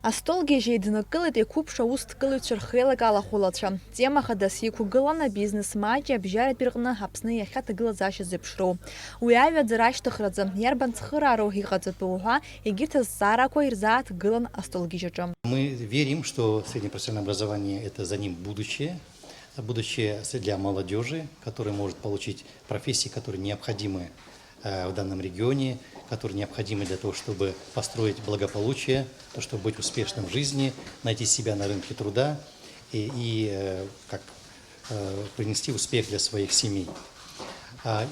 Астолгьежь еиднакылеит еқәыԥш аус дкылыҩцәа рхеилагала ахәылацәа. Тема хадас иқәгылан абизнес маҷ абжьаратәи рҟны Аԥсны иахьаҭагылазаашьа зеиԥшроу. Уи аҩаӡара ашьҭыхраӡа иарбан цхыраароу иҟаҵатәу ҳәа егьырҭ азҵаарақәа ирзааҭгылан астолгьежь аҿы. Мы верим, что среднее профессиональное образование – это за ним будущее для молодежи, которая может получить профессии, которые необходимы в данном регионе, которые необходимы для того, чтобы построить благополучие, чтобы быть успешным в жизни, найти себя на рынке труда и принести успех для своих семей.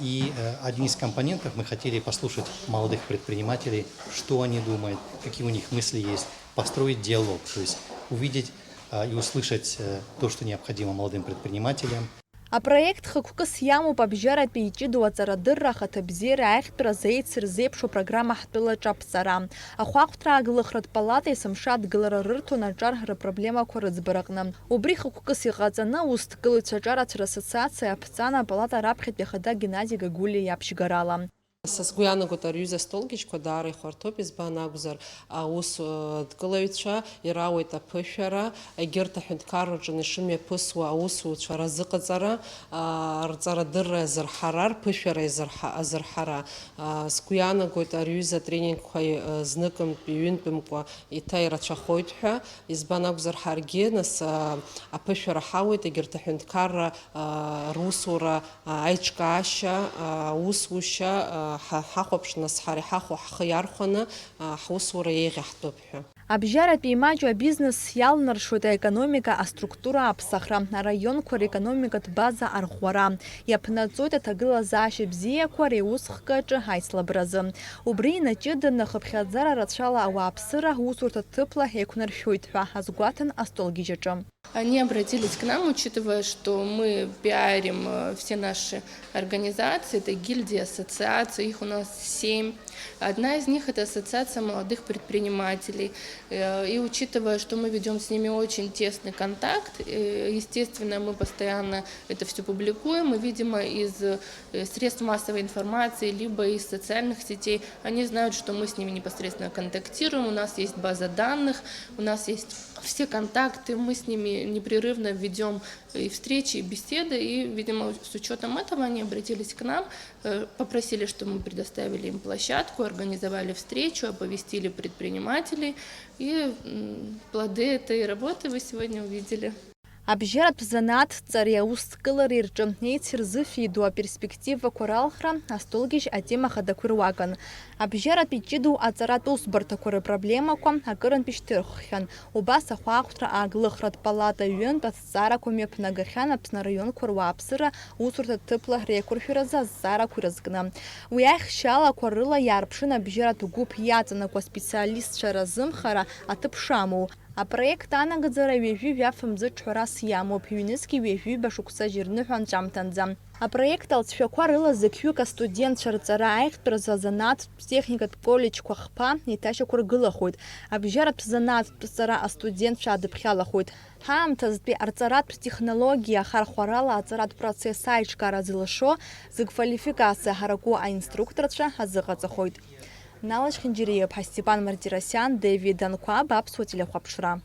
И один из компонентов мы хотели послушать молодых предпринимателей, что они думают, какие у них мысли есть, построить диалог, то есть увидеть и услышать то, что необходимо молодым предпринимателям. Апроект хықәкыс иамоуп абжьаратәи иҷыдоу аҵарадырра ахаҭабзиара аихтәразы еицырзеиԥшу программа ҳтәылаҿы аԥҵара. Ахәаахәҭра аагылахратә палата есымша адгылара рырҭон аҿар рыпроблемақәа рыӡбараҟны. Убри хықәкыс иҟаҵаны аус ҭгылаҩцәа аҿарацәа асоциациа аԥҵан апалата раԥхьатәи ахада Геннади Гагулиа иаԥшьгарала. Сгәы иаанагоит аҩыза астолгьежьқәа даара ихәарҭоуп, избан акәзар аус дкылаҩцәа ирауеит аԥышәара, егьырҭ аҳәынҭқарраҿы ишымҩаԥысуа аусуцәа разыҟаҵара, рҵарадырра азырҳара, рԥышәара азырҳара. Сгәы иаанагоит аҩыза атренингқәа зныкымтәи ҩынтәымкәа еиҭа ирацәахоит ҳәа, избан акәзар ҳаргьы нас аԥышәара ҳауеит, егьырҭ аҳәынҭқарра русура аиҿкаашьа, аусушьа ҳахәаԥшны ҳара ҳахәа ҳхы иархәаны ҳусура еиӷьаҳтәуп ҳәа. Абжьаратәи имаҷу абизнес иалнаршоит аекономика аструктура аԥсахра, араионқәа рекономикатә база арӷәӷәара. Иаԥнаҵоит аҭагылазаашьа бзиақәа реусхк аҿы аицлабразы. Убри инаҷыданы хыԥхьаӡара рацәала ауааԥсыра усурҭа ҭыԥла еиқәнаршәоит ҳәа азгәаҭан астолгьежь аҿы. Они обратились к нам, учитывая, что мы пиарим все наши организации, это гильдии, ассоциации, их у нас 7. Одна из них – это ассоциация молодых предпринимателей. И учитывая, что мы ведем с ними очень тесный контакт, естественно, мы постоянно это все публикуем, и, видимо, из средств массовой информации, либо из социальных сетей, они знают, что мы с ними непосредственно контактируем, у нас есть база данных, у нас есть все контакты, мы с ними непрерывно ведем и встречи, и беседы, и, видимо, с учетом этого они обратились к нам, попросили, чтобы мы предоставили им площадку, организовали встречу, оповестили предпринимателей, и плоды этой работы вы сегодня увидели. Абжьаратә занааҭҵареи аусҭкылареи рҿы еицырзыфидоу аперспективақәа ралхра астолгьежь атема хадақәа ируакын. Абжьаратәи иҷыдоу аҵаратә усбарҭақәа рыпроблемақәа акырынтә ишьҭырххьан. Убас ахәаахәҭра аагылахратә палата ҩынтә азҵаарақәа мҩаԥнагахьан Аԥсны араионқәа руааԥсыра усурҭа ҭыԥла реиқәыршәаразы азҵаарақәа ирызкны. Уи ахьшьалақәа рыла иаарԥшын абжьаратә гәыԥ иаҵанакуа аспециалистцәа разымхара аҭыԥ шамоу. Апроект анагаӡара ҩажәи жәафымӡыҿ ҳәарас иамоуп, ҩнызқьи ҩажәи башықәса џьырныҳәа анҵәамҭанӡа. Апроект алҵшәақәа рыла зықьҩык астудентцәа рҵара аихтәразы азанааҭтә техникатә коллеџьқәа хԥа еиҭашьақәыргылахоит. Абжьаратә занааҭтә ҵара астудентцәа адыԥхьалахоит. Ҳаамҭазтәи арҵаратә технологиа ахархәарала аҵаратә процесс аиҿкаара зылшо зыквалификациа ҳараку аинструкторцәа азыҟаҵахоит. Налаш Хинџьириев, Степан Мартиросян, Дэвид Данкуаб, Аԥсуа телехәаԥшра.